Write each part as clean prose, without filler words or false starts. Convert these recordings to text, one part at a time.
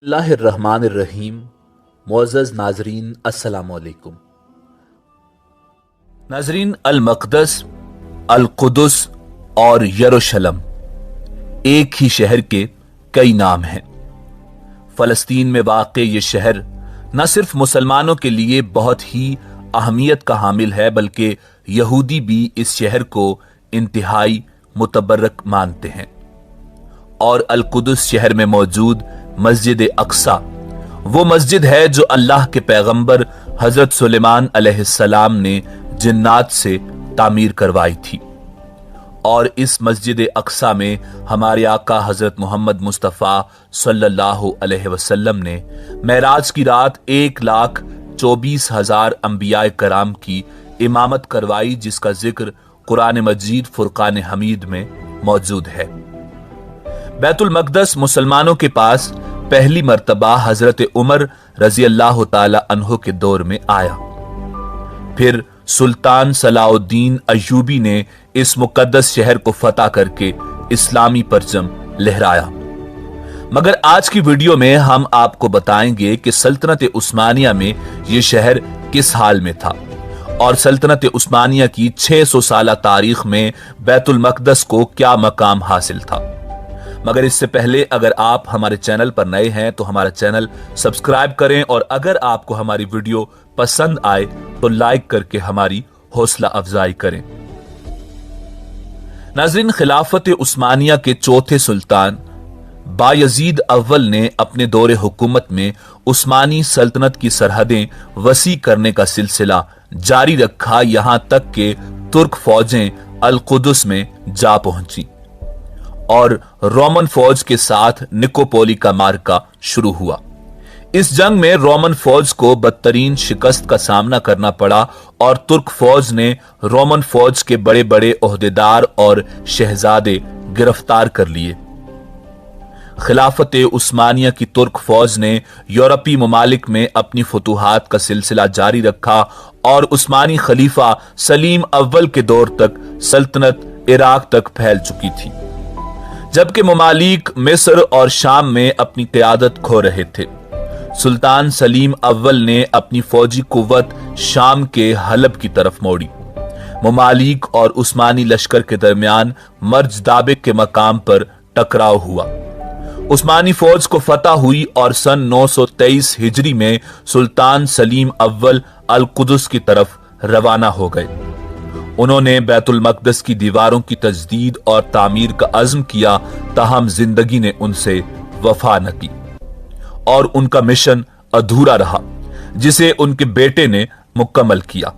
बिस्मिल्लाहिर्रहमानिर्रहीम। मुअज़्ज़ज़ नाज़रीन, अस्सलामु अलैकुम। नाज़रीन, अल मक़दस, अल कुदस और यरूशलम एक ही शहर के कई नाम हैं। फ़लस्तीन में वाक़े ये शहर न सिर्फ मुसलमानों के लिए बहुत ही अहमियत का हामिल है, बल्कि यहूदी भी इस शहर को इंतहाई मुतबर्रक मानते हैं। और अल कुदस शहर में मौजूद मस्जिद अक्सा वो मस्जिद है जो अल्लाह के पैगंबर हजरत सुलेमान अलैहिस्सलाम ने जिन्नात से तामीर करवाई थी। और इस मस्जिद अक्सा में हमारे आका हजरत मोहम्मद मुस्तफ़ा सल्लल्लाहु अलैहि वसल्लम ने मेराज की रात 1,24,000 अंबिया कराम की इमामत करवाई, जिसका जिक्र कुरान मजीद फुरकान हमीद में मौजूद है। बैतुल मक़दस मुसलमानों के पास पहली मर्तबा हजरत उमर रजी अल्लाह ताला अन्हो के दौर में आया। फिर सुल्तान सलाउद्दीन अय्यूबी ने इस मुकद्दस शहर को फतह करके इस्लामी परचम लहराया। मगर आज की वीडियो में हम आपको बताएंगे कि सल्तनत उस्मानिया में यह शहर किस हाल में था और सल्तनत उस्मानिया की 600 साला तारीख में बैतुल मक़दस को क्या मकाम हासिल था। मगर इससे पहले अगर आप हमारे चैनल पर नए हैं तो हमारा चैनल सब्सक्राइब करें, और अगर आपको हमारी वीडियो पसंद आए तो लाइक करके हमारी हौसला अफजाई करें। नाज़रीन, खिलाफत उस्मानिया के चौथे सुल्तान बायजीद अव्वल ने अपने दौरे हुकूमत में उस्मानी सल्तनत की सरहदें वसी करने का सिलसिला जारी रखा, यहां तक कि तुर्क फौजें अल कुदस में जा पहुंची और रोमन फौज के साथ निकोपोली का मार्का शुरू हुआ। इस जंग में रोमन फौज को बदतरीन शिकस्त का सामना करना पड़ा और तुर्क फौज ने रोमन फौज के बड़े बड़े ओहदेदार और शहजादे गिरफ्तार कर लिए। खिलाफत उस्मानिया की तुर्क फौज ने यूरोपीय ममालिक में अपनी फतूहात का सिलसिला जारी रखा और उस्मानी खलीफा सलीम अव्वल के दौर तक सल्तनत इराक तक फैल चुकी थी, जबकि ममालिक मिस्र और शाम में अपनी क़यादत खो रहे थे। सुल्तान सलीम अव्वल ने अपनी फौजी कुव्वत शाम के हलब की तरफ मोड़ी। ममालिक और उस्मानी लश्कर के दरमियान मर्ज दाबिक के मकाम पर टकराव हुआ। उस्मानी फौज को फतह हुई और सन 923 हिजरी में सुल्तान सलीम अव्वल अल कुदस की तरफ रवाना हो गए। उन्होंने बैतुल मक़दस की दीवारों की तजदीद और तामीर का अज़्म किया, ताहम जिंदगी ने उनसे वफा न की और उनका मिशन अधूरा रहा, जिसे उनके बेटे ने मुकम्मल किया।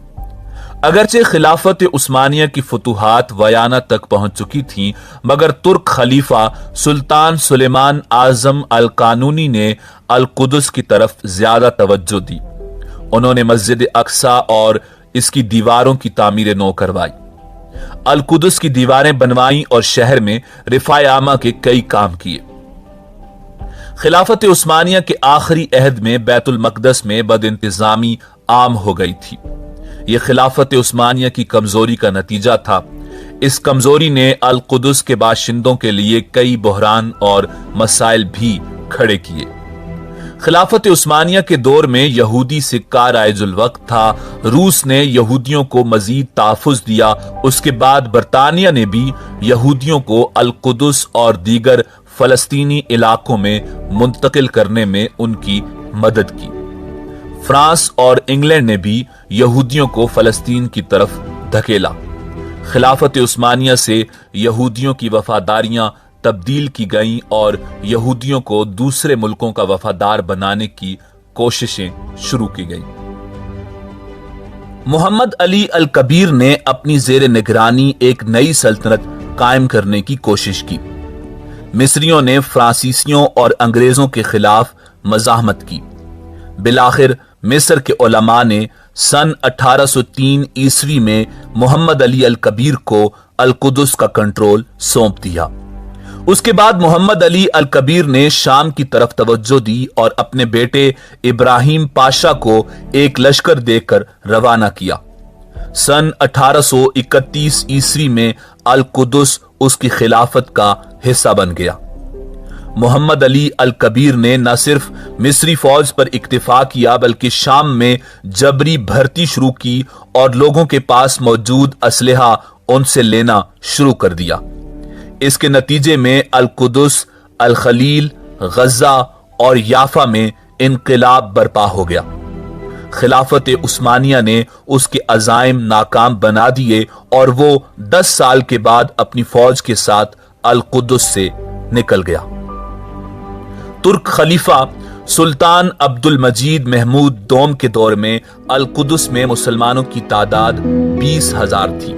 अगरचे खिलाफत उस्मानिया की फतूहात वयाना तक पहुंच चुकी थीं, मगर तुर्क खलीफा सुल्तान सुलेमान आज़म अल कानूनी ने अल कुदस की तरफ ज्यादा तवज्जो दी। उन्होंने मस्जिद अक्सा और इसकी दीवारों की तामीर नौ करवाई, अल कुदस की दीवारें बनवाई और शहर में रिफाए आमा के कई काम किए। खिलाफत उस्मानिया के आखिरी अहद में बैतुल मक़दस में बदइंतजामी आम हो गई थी। यह खिलाफत उस्मानिया की कमजोरी का नतीजा था। इस कमजोरी ने अल कुदस के बाशिंदों के लिए कई बहरान और मसाइल भी खड़े किए। खिलाफत उस्मानिया के दौर में यहूदी सिक्का राइजुल वक्त था। रूस ने यहूदियों को मजीद तहफ़्फ़ुज़ दिया। उसके बाद बरतानिया ने भी यहूदियों को अल कुदस और दीगर फलस्तीनी इलाकों में मुंतकिल करने में उनकी मदद की। फ्रांस और इंग्लैंड ने भी यहूदियों को फलस्तीन की तरफ धकेला। खिलाफत उस्मानिया से यहूदियों की वफादारियां तब्दील की गईं और यहूदियों को दूसरे मुल्कों का वफादार बनाने की कोशिशें शुरू की गईं। मोहम्मद अली अल कबीर ने अपनी जेर निगरानी एक नई सल्तनत कायम करने की कोशिश की। मिस्रियों ने फ्रांसीसियों और अंग्रेजों के खिलाफ मज़ाहमत की। बिलाखिर मिस्र के उलमा ने सन 1803 ईस्वी में मोहम्मद अली अल कबीर को अल कुदस का कंट्रोल सौंप दिया। उसके बाद मोहम्मद अली अल कबीर ने शाम की तरफ तवज्जो दी और अपने बेटे इब्राहिम पाशा को एक लश्कर देकर रवाना किया। सन 1831 ईस्वी में अल कुदस उसकी खिलाफत का हिस्सा बन गया। محمد علی الکبیر نے نہ صرف مصری فوج پر اکتفا کیا بلکہ شام میں جبری بھرتی شروع کی اور لوگوں کے پاس موجود اسلحہ ان سے لینا شروع کر دیا۔ اس کے نتیجے میں القدس، الخلیل، غزہ اور یافا میں انقلاب برپا ہو گیا۔ خلافت عثمانیہ نے اس کے عزائم ناکام بنا دیے اور وہ 10 سال کے بعد اپنی فوج کے ساتھ القدس سے نکل گیا۔ ترک خلیفہ سلطان عبد المجید محمود دوم کے دور میں القدس میں مسلمانوں کی تعداد 20,000 تھی،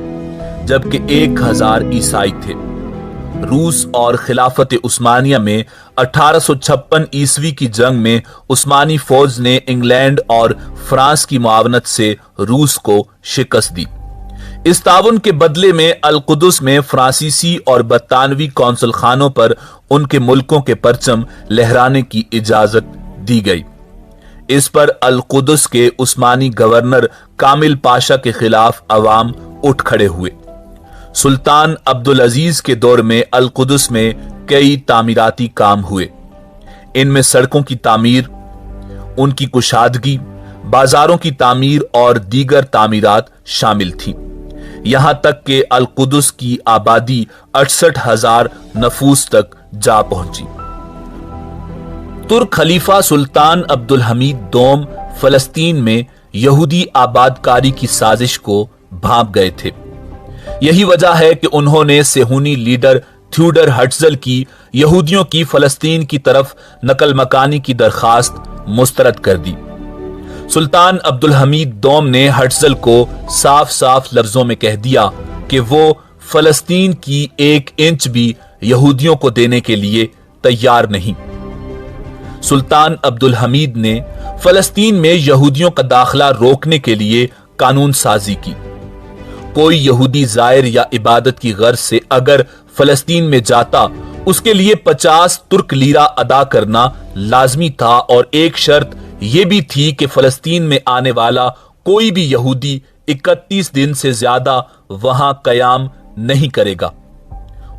جبکہ 1,000 عیسائی تھے۔ روس اور خلافت عثمانیہ میں 1856 عیسوی کی جنگ میں عثمانی فوج نے انگلینڈ اور فرانس کی معاونت سے روس کو شکست دی۔ اس تعاون کے بدلے میں القدس میں فرانسیسی اور برطانوی قونصل خانوں پر ان کے ملکوں کے پرچم لہرانے کی اجازت دی گئی۔ اس پر القدس کے عثمانی گورنر کامل پاشا کے خلاف عوام اٹھ کھڑے ہوئے۔ سلطان عبدالعزیز کے دور میں القدس میں کئی تعمیراتی کام ہوئے۔ ان میں سڑکوں کی تعمیر، ان کی کشادگی، بازاروں کی تعمیر اور دیگر تعمیرات شامل تھیں، یہاں تک کہ القدس کی آبادی 68,000 نفوس تک جا پہنچی۔ ترک خلیفہ سلطان عبدالحمید دوم فلسطین میں یہودی آباد کاری کی سازش کو بھانپ گئے تھے۔ یہی وجہ ہے کہ انہوں نے صہیونی لیڈر تھیوڈر ہرٹزل کی یہودیوں کی فلسطین کی طرف نقل مکانی کی درخواست مسترد کر دی۔ سلطان عبدالحمید دوم نے ہرٹزل کو صاف صاف لفظوں میں کہہ دیا کہ وہ فلسطین کی 1 انچ بھی یہودیوں کو دینے کے لیے تیار نہیں۔ سلطان عبدالحمید نے فلسطین میں یہودیوں کا داخلہ روکنے کے لیے قانون سازی کی۔ کوئی یہودی زائر یا عبادت کی غرض سے اگر فلسطین میں جاتا، اس کے لیے 50 ترک لیرہ ادا کرنا لازمی تھا، اور ایک شرط یہ بھی تھی کہ فلسطین میں آنے والا کوئی بھی یہودی 31 دن سے زیادہ وہاں قیام نہیں کرے گا۔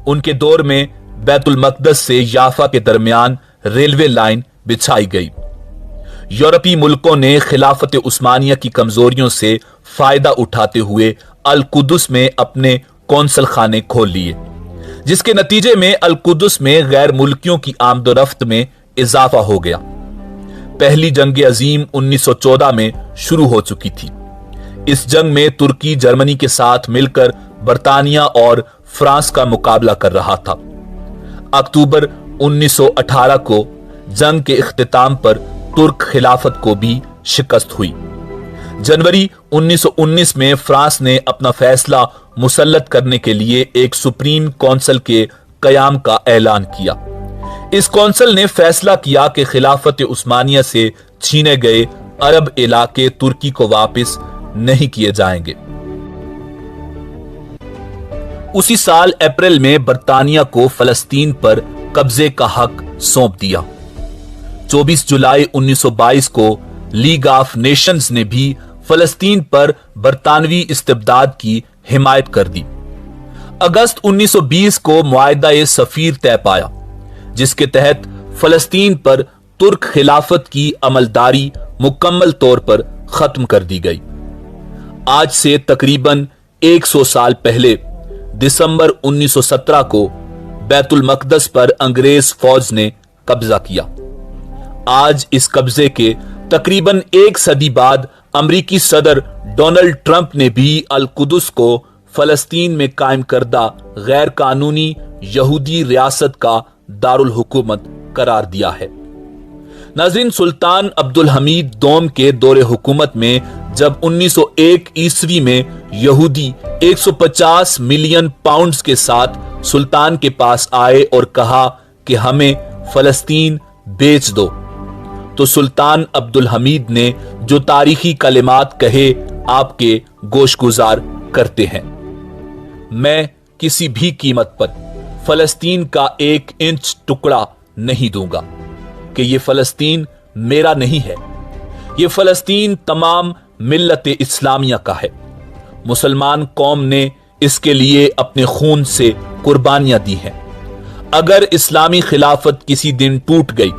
ان کے دور میں بیت المقدس سے یافا کے درمیان ریلوے لائن بچھائی گئی۔ یورپی ملکوں نے خلافت عثمانیہ کی کمزوریوں سے فائدہ اٹھاتے ہوئے القدس میں اپنے قونصل خانے کھول لیے، جس کے نتیجے میں القدس میں غیر ملکیوں کی آمد و رفت میں اضافہ ہو گیا۔ پہلی جنگ عظیم 1914 میں شروع ہو چکی تھی۔ اس جنگ میں ترکی جرمنی کے ساتھ مل کر برطانیہ اور فرانس کا مقابلہ کر رہا تھا۔ اکتوبر 1918 کو جنگ کے اختتام پر ترک خلافت کو بھی شکست ہوئی۔ جنوری 1919 میں فرانس نے اپنا فیصلہ مسلط کرنے کے لیے ایک سپریم کونسل کے قیام کا اعلان کیا۔ اس کونسل نے فیصلہ کیا کہ خلافت عثمانیہ سے چھینے گئے عرب علاقے ترکی کو واپس نہیں کیے جائیں گے۔ اسی سال اپریل میں برطانیہ کو فلسطین پر قبضے کا حق سونپ دیا۔ 24 جولائی 1922 کو لیگ آف نیشنز نے بھی فلسطین پر برطانوی استبداد کی حمایت کر دی۔ اگست 1920 کو معاہدہ سفیر طے پایا، جس کے تحت فلسطین پر ترک خلافت کی عملداری مکمل طور پر ختم کر دی گئی۔ آج سے تقریباً 100 سال پہلے دسمبر 1917 کو بیت المقدس پر انگریز فوج نے قبضہ کیا۔ آج اس قبضے کے تقریباً 1 صدی بعد امریکی صدر ڈونلڈ ٹرمپ نے بھی القدس کو فلسطین میں قائم کردہ غیر قانونی یہودی ریاست کا دارالحکومت قرار دیا ہے۔ ناظرین، سلطان عبدالحمید دوم کے دور حکومت میں جب 1901 عیسوی میں یہودی 150 ملین پاؤنڈز کے ساتھ سلطان کے پاس آئے اور کہا کہ ہمیں فلسطین بیچ دو، تو سلطان عبدالحمید نے جو تاریخی کلمات کہے آپ کے گوش گزار کرتے ہیں: میں کسی بھی قیمت پر فلسطین کا 1 انچ ٹکڑا نہیں دوں گا، کہ یہ فلسطین میرا نہیں ہے، یہ فلسطین تمام ملت اسلامیہ کا ہے۔ مسلمان قوم نے اس کے لیے اپنے خون سے قربانیاں دی ہیں۔ اگر اسلامی خلافت کسی دن ٹوٹ گئی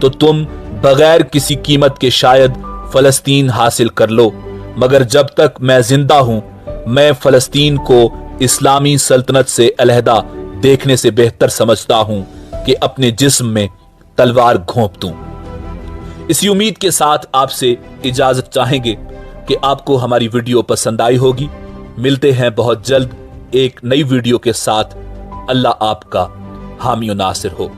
تو تم بغیر کسی قیمت کے شاید فلسطین حاصل کر لو، مگر جب تک میں زندہ ہوں میں فلسطین کو اسلامی سلطنت سے علیحدہ دیکھنے سے بہتر سمجھتا ہوں کہ اپنے جسم میں تلوار گھونپ دوں۔ اسی امید کے ساتھ آپ سے اجازت چاہیں گے کہ آپ کو ہماری ویڈیو پسند آئی ہوگی۔ ملتے ہیں بہت جلد ایک نئی ویڈیو کے ساتھ۔ اللہ آپ کا حامی و ناصر ہو۔